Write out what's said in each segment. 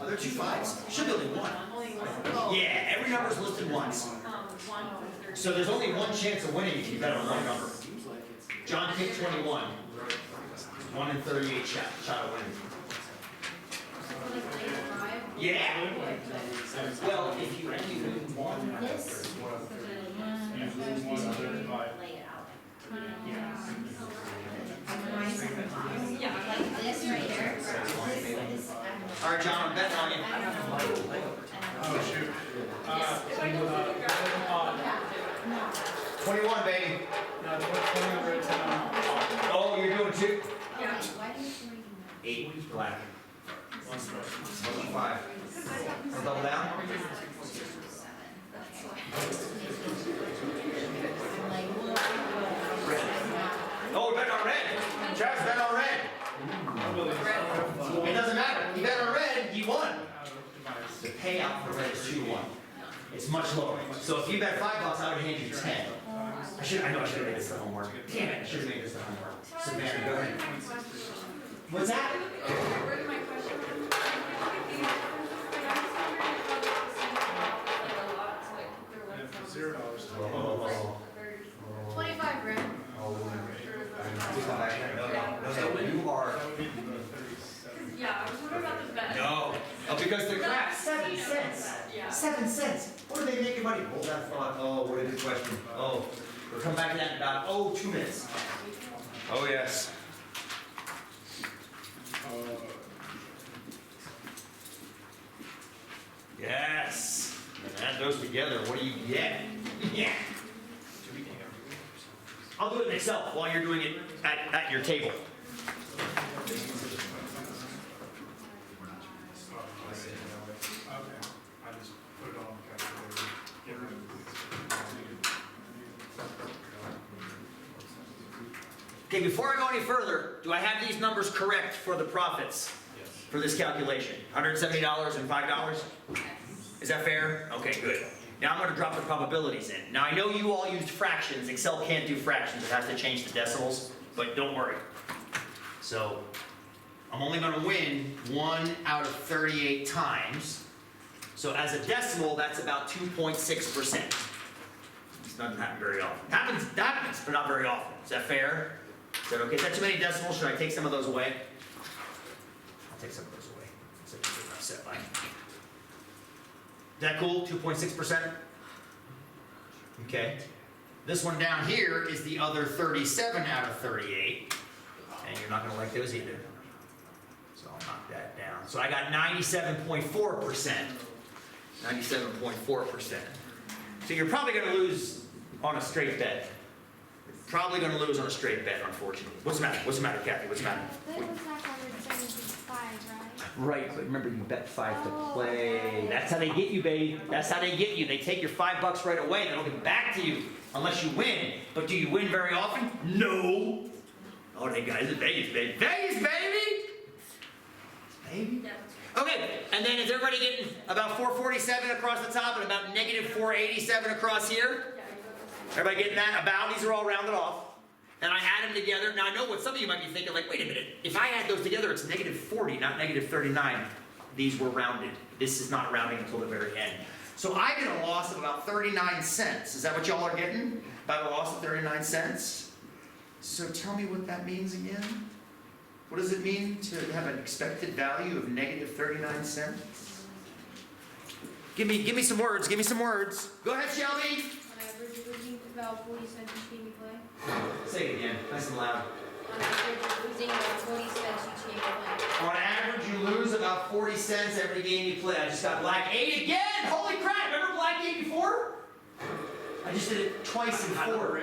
Are there 2 5s? Should be only one. Yeah, every number's listed once. So there's only one chance of winning if you bet on one number. John picked 21. 1 in 38 shot of winning. Yeah. Well, if you only win one. Like this right here. All right, John, I'm betting on you. Oh, shoot. 21, baby. No, 20 over 10. Oh, you're doing 2? Yeah. 8 black. 5. Wanna double down? Oh, we bet on red. Travis bet on red. It doesn't matter. He bet on red, he won. The payout for red is 2 to 1. It's much lower. So if you bet $5, I would hand you 10. I know I should have made this the homework. Damn it, I should have made this the homework. Savannah, go ahead. What's that? $0. 25 grand. No, you are. Yeah, I was wondering about the bet. No, because the crap, 7 cents. Yeah. 7 cents. What are they making money? Hold that thought. Oh, what a good question. Oh, we'll come back to that in about, 2 minutes. Oh, yes. Yes. And add those together, what do you get? Yeah. I'll do it in Excel while you're doing it at your table. Okay, I just put it on the calculator. Get rid of it. Okay, before I go any further, do I have these numbers correct for the profits Yes. for this calculation? $170 and $5? Is that fair? Okay, good. Now I'm going to drop the probabilities in. Now I know you all used fractions. Excel can't do fractions. It has to change the decimals, but don't worry. So I'm only going to win 1 out of 38 times. So as a decimal, that's about 2.6%. This doesn't happen very often. Happens, but not very often. Is that fair? Is that okay? Is that too many decimals? Should I take some of those away? I'll take some of those away. So you get upset by. Is that cool? 2.6%? Okay. This one down here is the other 37 out of 38. And you're not going to like those either. So I'll knock that down. So I got 97.4%. 97.4%. So you're probably going to lose on a straight bet. You're probably going to lose on a straight bet, unfortunately. What's the matter? What's the matter, Kathy? What's the matter? That was not 175, right? Right, but remember you bet 5 to play. That's how they get you, baby. That's how they get you. They take your $5 right away. They don't give it back to you unless you win. But do you win very often? No. Oh, they guys in Vegas, baby. Vegas, baby! Baby? Okay, and then is everybody getting about 447 across the top and about negative 487 across here? Everybody getting that? About, these are all rounded off. And I add them together. Now I know what some of you might be thinking, like, wait a minute, if I add those together, it's negative 40, not negative 39. These were rounded. This is not rounding until the very end. So I get a loss of about 39 cents. Is that what y'all are getting? About a loss of 39 cents? So tell me what that means again. What does it mean to have an expected value of negative 39 cents? Give me some words, give me some words. Go ahead, Shelby. On average, losing about 40 cents each game you play. Say it again, nice and loud. On average, losing about 40 cents each game you play. On average, you lose about 40 cents every game you play. I just got black 8 again! Holy crap, remember black 8 before? I just did it twice in 4.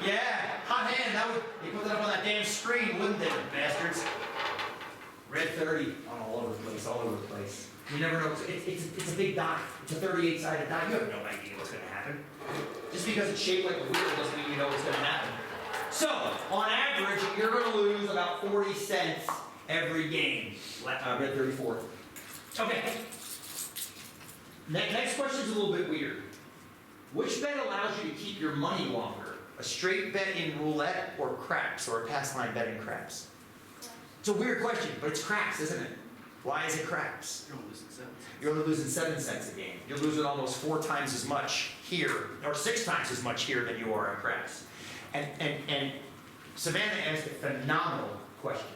Yeah, hot hand, that would, they put that up on that damn screen, wouldn't they, bastards? Red 30, all over the place, all over the place. You never know, it's a big die. It's a 38-sided die, you have no idea what's gonna happen. Just because it's shaped like a wheel doesn't mean you know what's gonna happen. So, on average, you're gonna lose about 40 cents every game. Red 34. Okay. Next question's a little bit weird. Which bet allows you to keep your money longer? A straight bet in roulette or craps, or a pass line bet in craps? It's a weird question, but it's craps, isn't it? Why is it craps? You're only losing 7 cents. You're only losing 7 cents a game. You're losing almost 4 times as much here, or 6 times as much here than you are at craps. And Savannah asked a phenomenal question.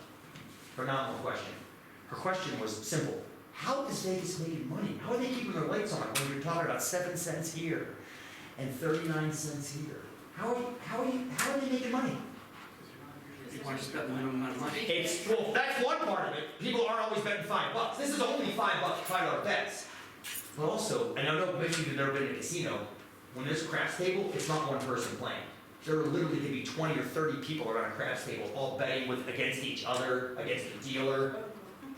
Phenomenal question. Her question was simple. How is Vegas making money? How are they keeping their lights on when you're talking about 7 cents here and 39 cents here? How are they making money? People aren't just betting the minimum amount of money. Well, that's one part of it. People aren't always betting $5. This is only $5, $5 bets. But also, and I know maybe you've never been in a casino, when there's a craps table, it's not one person playing. There literally could be 20 or 30 people around a craps table, all betting against each other, against the dealer.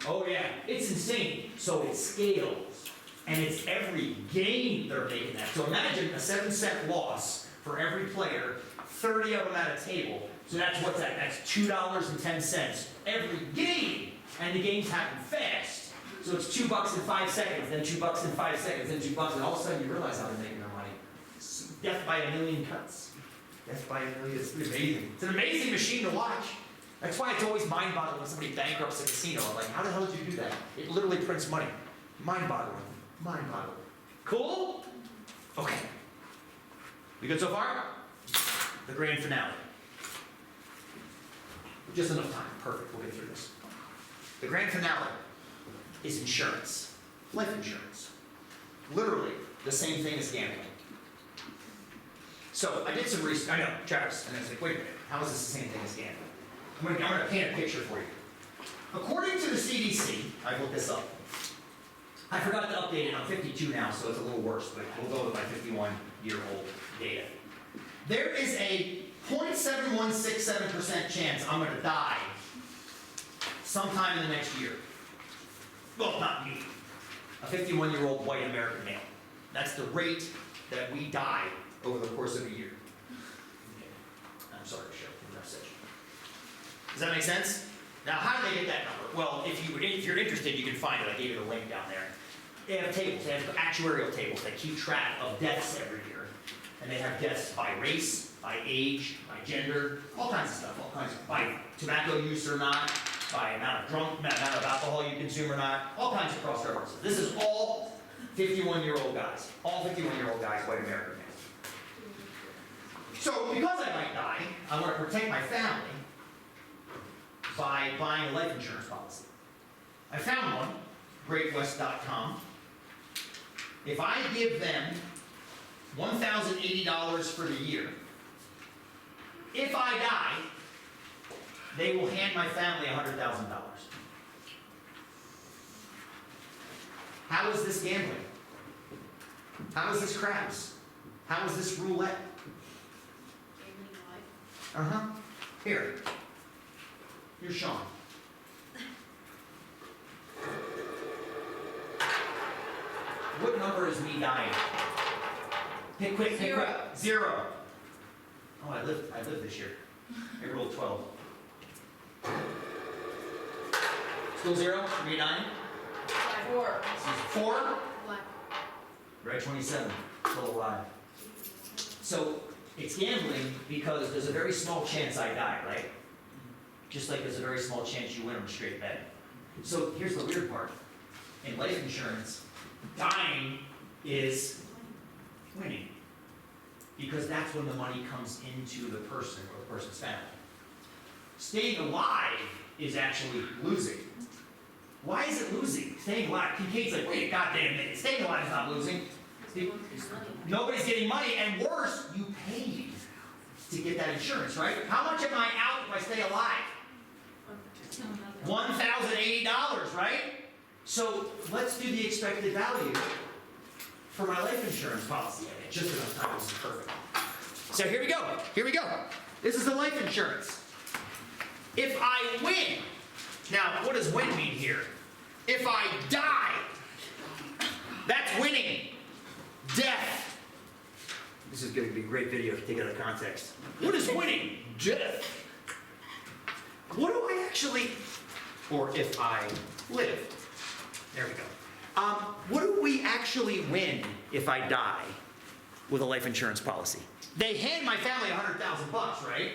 Oh yeah, it's insane. So it scales, and it's every game they're making that. So imagine a 7-cent loss for every player, 30 of them at a table. So that's what's that? That's $2.10 every game, and the games happen fast. So it's $2 in 5 seconds, then $2 in 5 seconds, then $2, and all of a sudden you realize how they're making their money. Death by a million cuts. Death by a million. It's amazing. It's an amazing machine to watch. That's why it's always mind-boggling when somebody bankrupts a casino. I'm like, how the hell did you do that? It literally prints money. Mind-boggling. Mind-boggling. Cool? Okay. We good so far? The grand finale. Just enough time. Perfect. We'll get through this. The grand finale is insurance. Life insurance. Literally the same thing as gambling. So I did some research. I know, Travis. And I was like, wait a minute. How is this the same thing as gambling? I'm going to paint a picture for you. According to the CDC, I looked this up. I forgot to update it. I'm 52 now, so it's a little worse, but we'll go with my 51-year-old data. There is a 0.7167% chance I'm going to die sometime in the next year. Well, not me. A 51-year-old white American male. That's the rate that we die over the course of a year. I'm sorry, Cheryl. Does that make sense? Now, how do they get that number? Well, if you're interested, you can find it. I gave you the link down there. They have tables. They have actuarial tables that keep track of deaths every year. And they have deaths by race, by age, by gender, all kinds of stuff. All kinds of, by tobacco use or not, by amount of alcohol you consume or not, all kinds of cross references. This is all 51-year-old guys. All 51-year-old guys, white American males. So, because I might die, I want to protect my family by buying a life insurance policy. I found one, greatwest.com. If I give them $1,080 for the year, if I die, they will hand my family $100,000. How is this gambling? How is this craps? How is this roulette? Uh-huh. Here. Here's Sean. What number is me dying? Pick quick, pick quick. 0. Oh, I lived this year. I rolled 12. Still 0? Me dying? 4. 4? Black. Red 27. Still alive. So, it's gambling because there's a very small chance I die, right? Just like there's a very small chance you win on a straight bet. So here's the weird part. In life insurance, dying is winning. Because that's when the money comes into the person or the person's family. Staying alive is actually losing. Why is it losing? Staying alive. Kincaid's like, wait a goddamn minute. Staying alive is not losing. Nobody's getting money, and worse, you paid to get that insurance, right? How much am I out if I stay alive? $1,080, right? So let's do the expected value for my life insurance policy. I had just enough time. This is perfect. So here we go. Here we go. This is the life insurance. If I win, now what does win mean here? If I die, that's winning. Death. This is going to be a great video if you take it out of context. What is winning? Death. What do I actually, or if I live? There we go. What do we actually win if I die with a life insurance policy? They hand my family $100,000, right?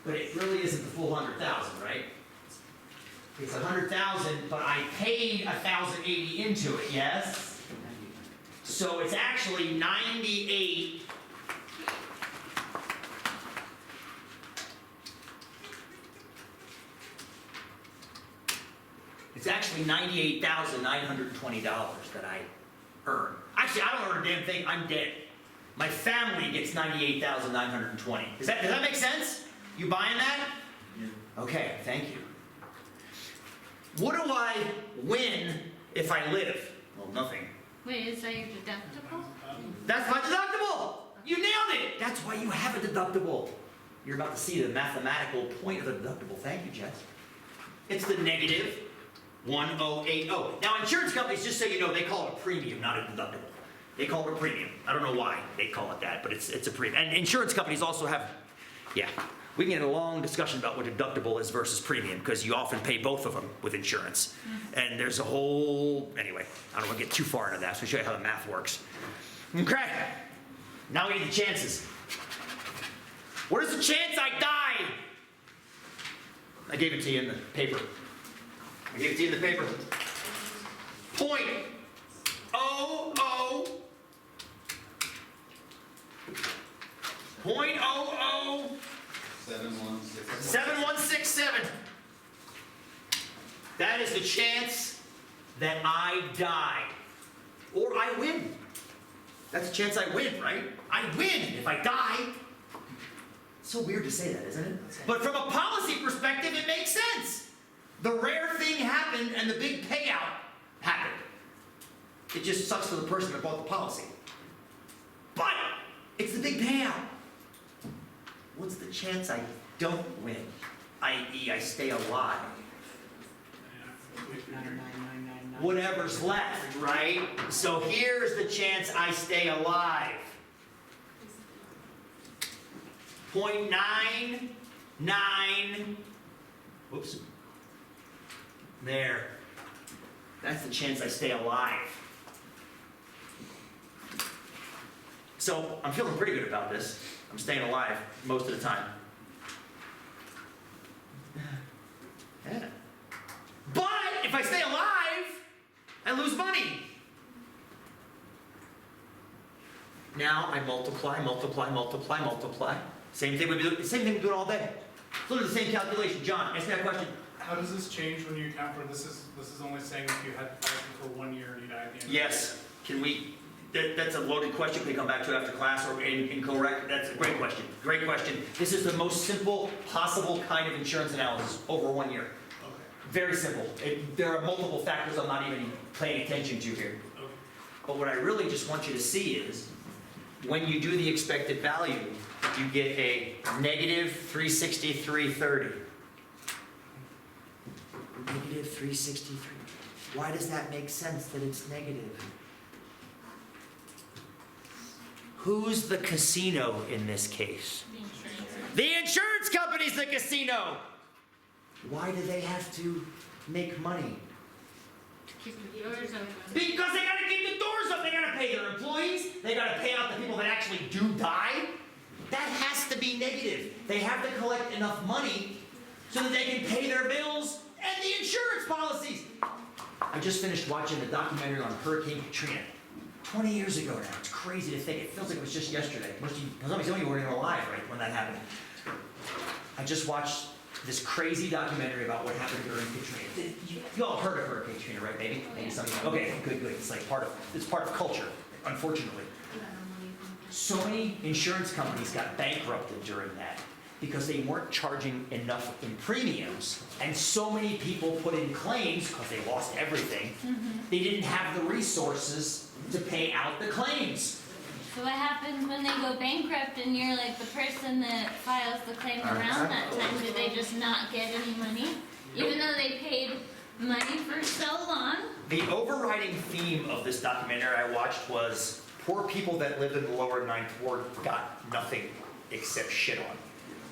But it really isn't the full 100,000, right? It's 100,000, but I paid 1,080 into it, yes? So it's actually 98. It's actually $98,920 that I earn. Actually, I don't earn a damn thing. I'm dead. My family gets $98,920. Does that make sense? You buying that? Yeah. Okay, thank you. What do I win if I live? Well, nothing. Wait, is that your deductible? That's my deductible! You nailed it! That's why you have a deductible. You're about to see the mathematical point of the deductible. Thank you, Jess. It's the negative 1080. Now, insurance companies, just so you know, they call it a premium, not a deductible. They call it a premium. I don't know why they call it that, but it's a premium. And insurance companies also have, yeah. We can get a long discussion about what deductible is versus premium, because you often pay both of them with insurance. And there's a whole, anyway, I don't want to get too far into that, so I'll show you how the math works. Okay, now we need the chances. What is the chance I die? I gave it to you in the paper. I gave it to you in the paper. 7167. That is the chance that I die. Or I win. That's the chance I win, right? I win if I die. It's so weird to say that, isn't it? But from a policy perspective, it makes sense. The rare thing happened and the big payout happened. It just sucks for the person that bought the policy. But it's the big payout. What's the chance I don't win? I.e., I stay alive. Whatever's left, right? So here's the chance I stay alive. 0.99. Whoops. There. That's the chance I stay alive. So I'm feeling pretty good about this. I'm staying alive most of the time. Yeah. But if I stay alive, I lose money. Now I multiply. Same thing we do all day. It's literally the same calculation. John, ask me that question. How does this change when you account for, this is only saying if you had policy for 1 year and you died at the end? Yes. Can we, that's a loaded question. We come back to after class or incorrect. That's a great question. Great question. This is the most simple possible kind of insurance analysis over 1 year. Okay. Very simple. There are multiple factors I'm not even paying attention to here. Okay. But what I really just want you to see is, when you do the expected value, you get a negative 363.30. Negative 363. Why does that make sense that it's negative? Who's the casino in this case? The insurance company's the casino! Why do they have to make money? Keep the doors open. Because they gotta keep the doors up, they gotta pay their employees, they gotta pay out the people that actually do die. That has to be negative. They have to collect enough money so that they can pay their bills and the insurance policies. I just finished watching a documentary on Hurricane Katrina. 20 years ago now. It's crazy to think. It feels like it was just yesterday. Some of you weren't even alive, right, when that happened. I just watched this crazy documentary about what happened during Katrina. You all heard of Hurricane Katrina, right, maybe? Maybe some of you. Okay, good. It's like part of culture, unfortunately. So many insurance companies got bankrupted during that because they weren't charging enough in premiums, and so many people put in claims because they lost everything. They didn't have the resources to pay out the claims. So what happens when they go bankrupt and you're like the person that files the claim around that time? Do they just not get any money? Even though they paid money for so long? The overriding theme of this documentary I watched was poor people that lived in the lower ninth ward got nothing except shit on.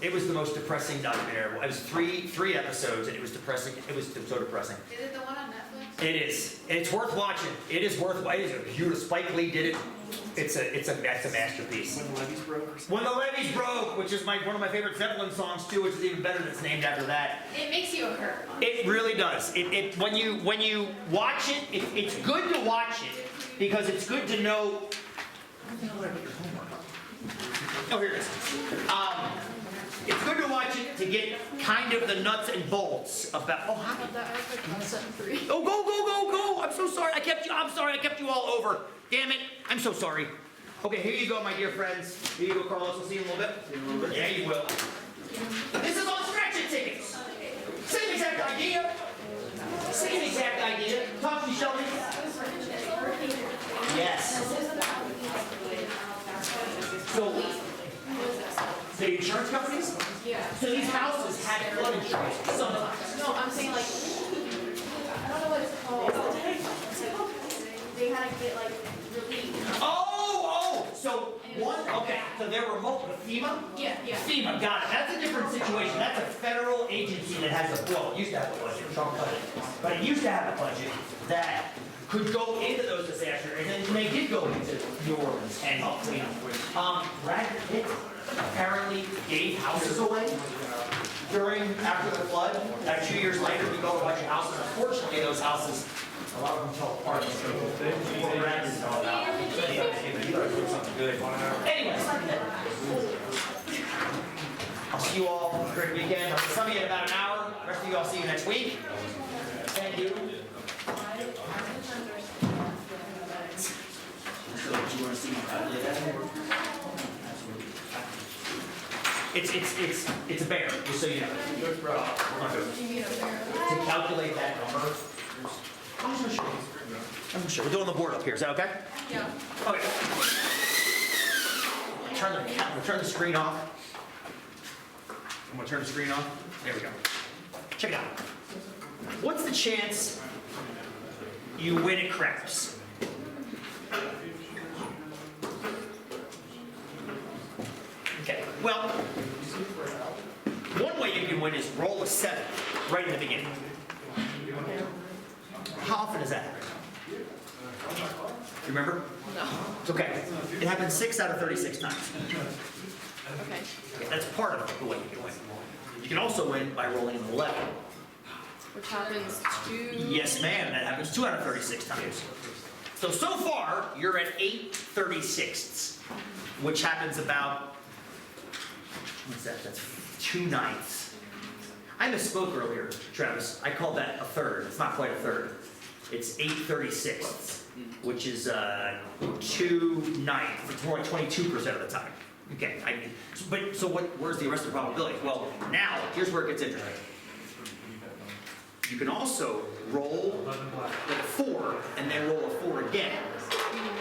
It was the most depressing documentary. It was three episodes, and it was depressing. It was so depressing. Is it the one on Netflix? It is. It's worth watching. It is worth watching. It is beautiful. Spike Lee did it. That's a masterpiece. When the levees broke or something. When the Levees Broke, which is one of my favorite Zeppelin songs too, which is even better that's named after that. It makes you hurt. It really does. When you watch it, it's good to watch it because it's good to know. Oh, here it is. It's good to watch it to get kind of the nuts and bolts about. Oh, hi. Oh, go! I'm so sorry. I'm sorry. I kept you all over. Damn it. I'm so sorry. Okay, here you go, my dear friends. Here you go, Carlos. We'll see you in a little bit. Yeah, you will. This is on scratch-it tickets. Same exact idea. Same exact idea. Talk to me, Shelby. Yes. So, the insurance companies? Yeah. So these houses had flood insurance sometimes. No, I'm saying like, I don't know what it's called. They had to get like relief. Oh, so so there were multiple, FEMA? Yeah. FEMA, got it. That's a different situation. That's a federal agency that has a, well, it used to have a budget, Trump cut it. But it used to have a budget that could go into those disasters, and then they did go into New Orleans and help clean up. Brad Pitt apparently gave houses away after the flood. 2 years later, we built a bunch of houses. Unfortunately, those houses, a lot of them fell apart. So Brad is all about. You gotta do something good. Anyways, I'll see you all. Have a great weekend. Some of you in about an hour. The rest of you, I'll see you next week. Thank you. So, do you want to see me calculate that? It's a bear, just so you know. To calculate that number. I'm gonna show you. We're doing the board up here. Is that okay? Yeah. Okay. Turn the screen off. I'm gonna turn the screen off. There we go. Check it out. What's the chance you win at craps? Okay, well, one way you can win is roll a 7 right in the beginning. How often does that happen? You remember? No. It's okay. It happens 6 out of 36 times. Okay. That's part of the way you can win. You can also win by rolling an 11. Which happens to. Yes, ma'am. That happens 2 out of 36 times. So far, you're at 8/36, which happens about, what's that? That's 2/9. I misspoke earlier, Travis. I called that a third. It's not quite a third. It's 8/36, which is 2/9. It's more like 22% of the time. Okay. Where's the rest of the probability? Well, now here's where it gets interesting. You can also roll like a 4 and then roll a 4 again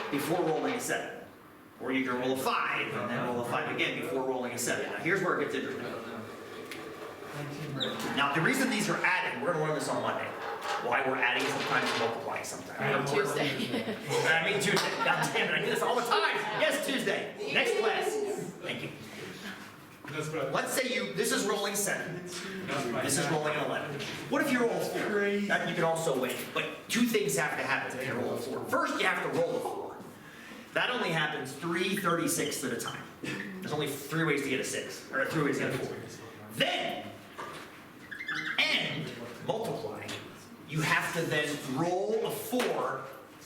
before rolling a 7. Or you can roll a 5 and then roll a 5 again before rolling a 7. Now here's where it gets interesting. Now the reason these are added, we're going to learn this on Monday. Why we're adding sometimes, multiplying sometimes. Tuesday. I mean Tuesday. God damn it, I do this all the time. Yes, Tuesday. Next class. Thank you. Let's say this is rolling 7. This is rolling an 11. What if you roll a 4? That you can also win. But 2 things have to happen if you roll a 4. First, you have to roll a 4. That only happens 3/36 at a time. There's only 3 ways to get a 6, or 3 ways to get a 4. Then, and multiply, you have to then roll a 4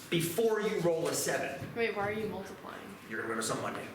before you roll a 7. Wait, why are you multiplying? You're gonna remember some Monday.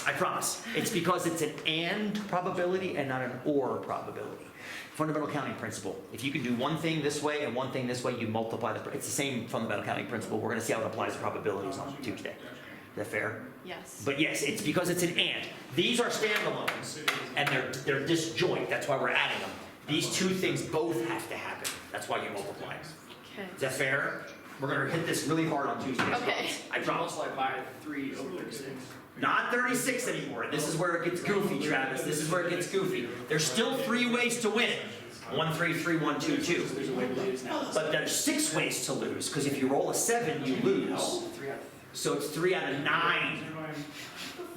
I promise. It's because it's an and probability and not an or probability. Fundamental counting principle. If you can do one thing this way and one thing this way, you multiply it's the same fundamental counting principle. We're gonna see how it applies to probabilities on Tuesday. Is that fair? Yes. But yes, it's because it's an and. These are standalones and they're disjoint. That's why we're adding them. These 2 things both have to happen. That's why you multiply. Okay. Is that fair? We're gonna hit this really hard on Tuesday. Okay. I promise. Multiply by 3/36. Not 36 anymore. This is where it gets goofy, Travis. This is where it gets goofy. There's still 3 ways to win. 1, 3, 3, 1, 2, 2. There's a way to lose now. But there's 6 ways to lose, because if you roll a 7, you lose. So it's 3 out of 9.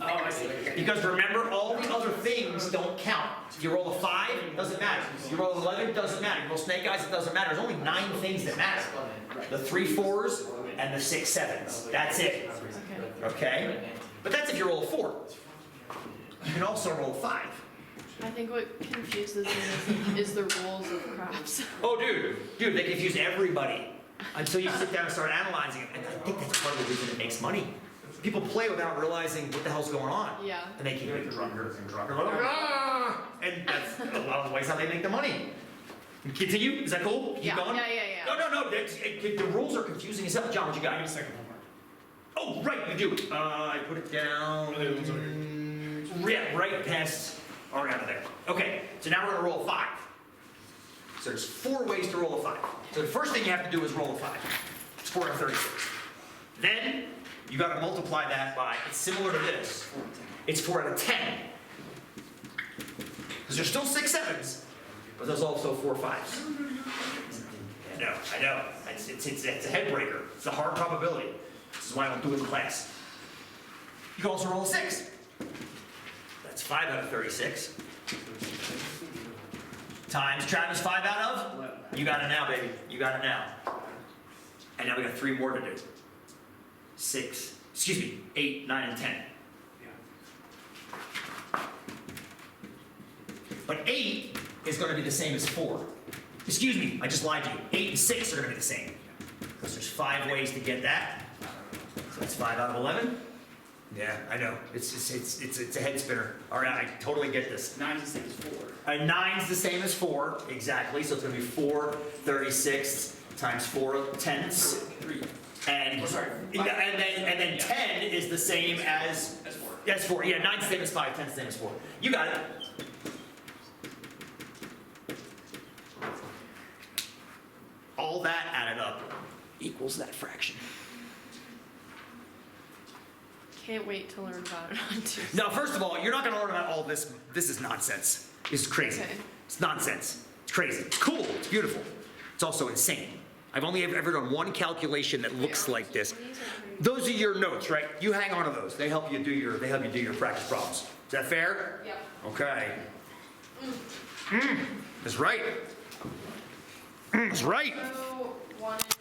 Oh, I see. Because remember, all the other things don't count. If you roll a 5, it doesn't matter. If you roll 11, it doesn't matter. You roll snake eyes, it doesn't matter. There's only 9 things that matter. The 3 4s and the 6 7s. That's it. Okay? But that's if you roll a 4. You can also roll a 5. I think what confuses me is the rules of craps. Oh, dude, they confuse everybody until you sit down and start analyzing it. And I think that's part of the reason it makes money. People play without realizing what the hell's going on. Yeah. And they keep getting drunker and drunker. And that's a lot of the ways how they make their money. Continue? Is that cool? Keep Yeah, going? yeah. No. The rules are confusing as hell. John, what you got? Give me a second homework. Oh, right, you do. I put it down. Oh, the ones over Yeah, right past or out of there. Okay, so now we're gonna roll a 5. So there's 4 ways to roll a 5. So the first thing you have to do is roll a 5. It's 4 out of 36. Then you gotta multiply that by, it's similar to this. It's 4 out of 10. Because there's still 6 7s, but there's also 4 5s. I know. It's a head breaker. It's a hard probability. This is why I don't do it in class. You can also roll a 6. That's 5 out of 36. Times Travis 5 out of? You got it now, baby. You got it now. And now we got 3 more to do. 8, 9, and 10. But 8 is going to be the same as 4. Excuse me, I just lied to you. 8 and 6 are going to be the same. Because there's 5 ways to get that. So that's 5 out of 11. Yeah, I know. It's a head spinner. All right, I totally get this. 9's the same as 4. 9's the same as 4, exactly. So it's going to be 4 36 times 4 tenths. 3. And, Oh, sorry. and then 10 is the same as... As 4. Yes, 4. Yeah, 9's the same as 5, 10's the same as 4. You got it. All that added up equals that fraction. Can't wait to learn about it on Tuesday. Now, first of all, you're not going to learn about all this. This is nonsense. This is crazy. Okay. It's nonsense. It's crazy. It's cool. It's beautiful. It's also insane. I've only ever done one calculation that looks like this. Those are your notes, right? You hang on to those. They help you do your practice problems. Is that fair? Yep. Okay. That's right. That's right. So, wanted